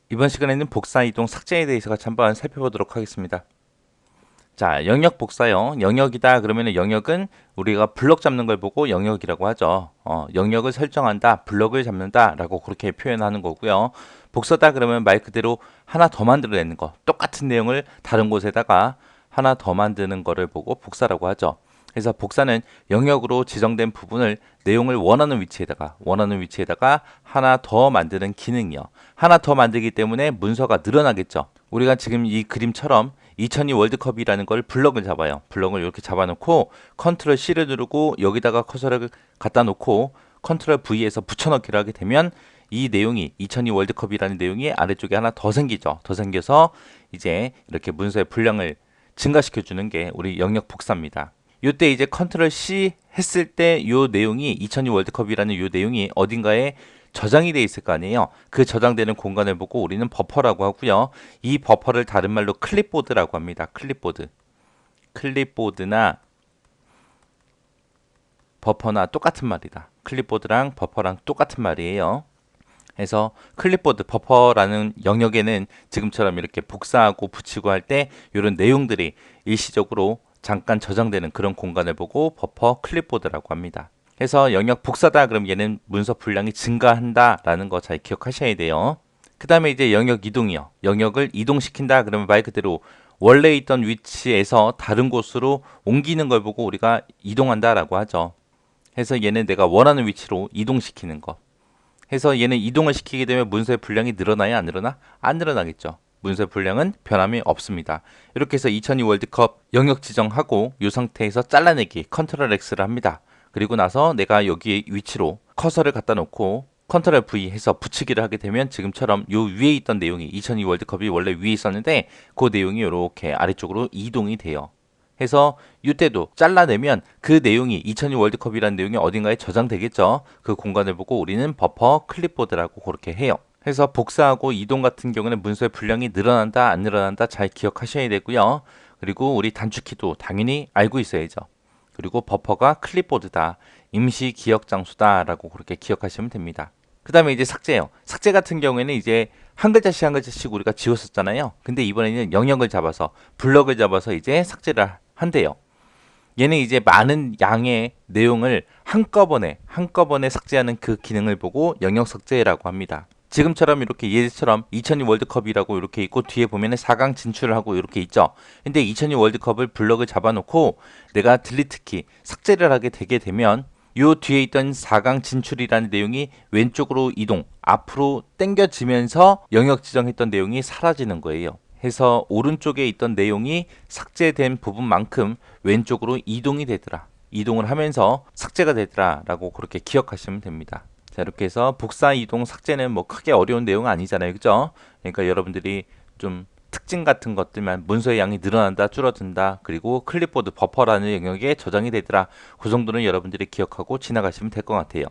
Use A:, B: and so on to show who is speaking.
A: 이번 시간에는 복사, 이동, 삭제에 대해서 같이 한번 살펴보도록 하겠습니다. 자, 영역 복사요. 영역이다 그러면 영역은 우리가 블럭 잡는 걸 보고 영역이라고 하죠. 영역을 설정한다, 블럭을 잡는다 라고 그렇게 표현하는 거고요. 복사다 그러면 말 그대로 하나 더 만들어내는 거, 똑같은 내용을 다른 곳에다가 하나 더 만드는 거를 보고 복사라고 하죠. 그래서 복사는 영역으로 지정된 부분을 내용을 원하는 위치에다가 하나 더 만드는 기능이요. 하나 더 만들기 때문에 문서가 늘어나겠죠. 우리가 지금 이 그림처럼 2002 월드컵이라는 걸 블럭을 잡아요. 블럭을 이렇게 잡아놓고 컨트롤 C를 누르고 여기다가 커서를 갖다 놓고 컨트롤 V에서 붙여넣기를 하게 되면 이 내용이 2002 월드컵이라는 내용이 아래쪽에 하나 더 생기죠. 더 생겨서 이제 이렇게 문서의 분량을 증가시켜 주는 게 우리 영역 복사입니다. 이때 이제 컨트롤 C 했을 때 이 내용이 2002 월드컵이라는 이 내용이 어딘가에 저장이 돼 있을 거 아니에요. 그 저장되는 공간을 보고 우리는 버퍼라고 하고요. 이 버퍼를 다른 말로 클립보드라고 합니다. 클립보드나 버퍼나 똑같은 말이다. 클립보드랑 버퍼랑 똑같은 말이에요. 그래서 클립보드, 버퍼라는 영역에는 지금처럼 이렇게 복사하고 붙이고 할 때 이런 내용들이 일시적으로 잠깐 저장되는 그런 공간을 보고 버퍼 클립보드라고 합니다. 그래서 영역 복사다 그럼 얘는 문서 분량이 증가한다 라는 거 잘 기억하셔야 돼요. 그 다음에 이제 영역 이동이요. 영역을 이동시킨다 그러면 말 그대로 원래 있던 위치에서 다른 곳으로 옮기는 걸 보고 우리가 이동한다 라고 하죠. 해서 얘는 내가 원하는 위치로 이동시키는 거. 해서 얘는 이동을 시키게 되면 문서의 분량이 늘어나야 안 늘어나? 안 늘어나겠죠. 문서의 분량은 변함이 없습니다. 이렇게 해서 2002 월드컵 영역 지정하고 이 상태에서 잘라내기 컨트롤 X를 합니다. 그리고 나서 내가 여기 위치로 커서를 갖다 놓고 컨트롤 V 해서 붙이기를 하게 되면 지금처럼 요 위에 있던 내용이 2002 월드컵이 원래 위에 있었는데 그 내용이 이렇게 아래쪽으로 이동이 돼요. 해서 이때도 잘라내면 그 내용이 2002 월드컵이라는 내용이 어딘가에 저장되겠죠. 그 공간을 보고 우리는 버퍼 클립보드라고 그렇게 해요. 해서 복사하고 이동 같은 경우는 문서의 분량이 늘어난다 안 늘어난다 잘 기억하셔야 되고요. 그리고 우리 단축키도 당연히 알고 있어야죠. 그리고 버퍼가 클립보드다, 임시 기억 장소다 라고 그렇게 기억하시면 됩니다. 그 다음에 이제 삭제요. 삭제 같은 경우에는 이제 한 글자씩 한 글자씩 우리가 지웠었잖아요. 근데 이번에는 영역을 잡아서 블럭을 잡아서 이제 삭제를 한대요. 얘는 이제 많은 양의 내용을 한꺼번에 삭제하는 그 기능을 보고 영역 삭제라고 합니다. 지금처럼 이렇게 예처럼 2002 월드컵이라고 이렇게 있고 뒤에 보면은 4강 진출을 하고 이렇게 있죠. 근데 2002 월드컵을 블럭을 잡아놓고 내가 딜리트 키 삭제를 하게 되게 되면 요 뒤에 있던 4강 진출이라는 내용이 왼쪽으로 이동, 앞으로 당겨지면서 영역 지정했던 내용이 사라지는 거예요. 해서 오른쪽에 있던 내용이 삭제된 부분만큼 왼쪽으로 이동이 되더라. 이동을 하면서 삭제가 되더라 라고 그렇게 기억하시면 됩니다. 자, 이렇게 해서 복사, 이동, 삭제는 뭐 크게 어려운 내용은 아니잖아요. 그죠? 그러니까 여러분들이 좀 특징 같은 것들만 문서의 양이 늘어난다, 줄어든다, 그리고 클립보드 버퍼라는 영역에 저장이 되더라. 그 정도는 여러분들이 기억하고 지나가시면 될 것 같아요.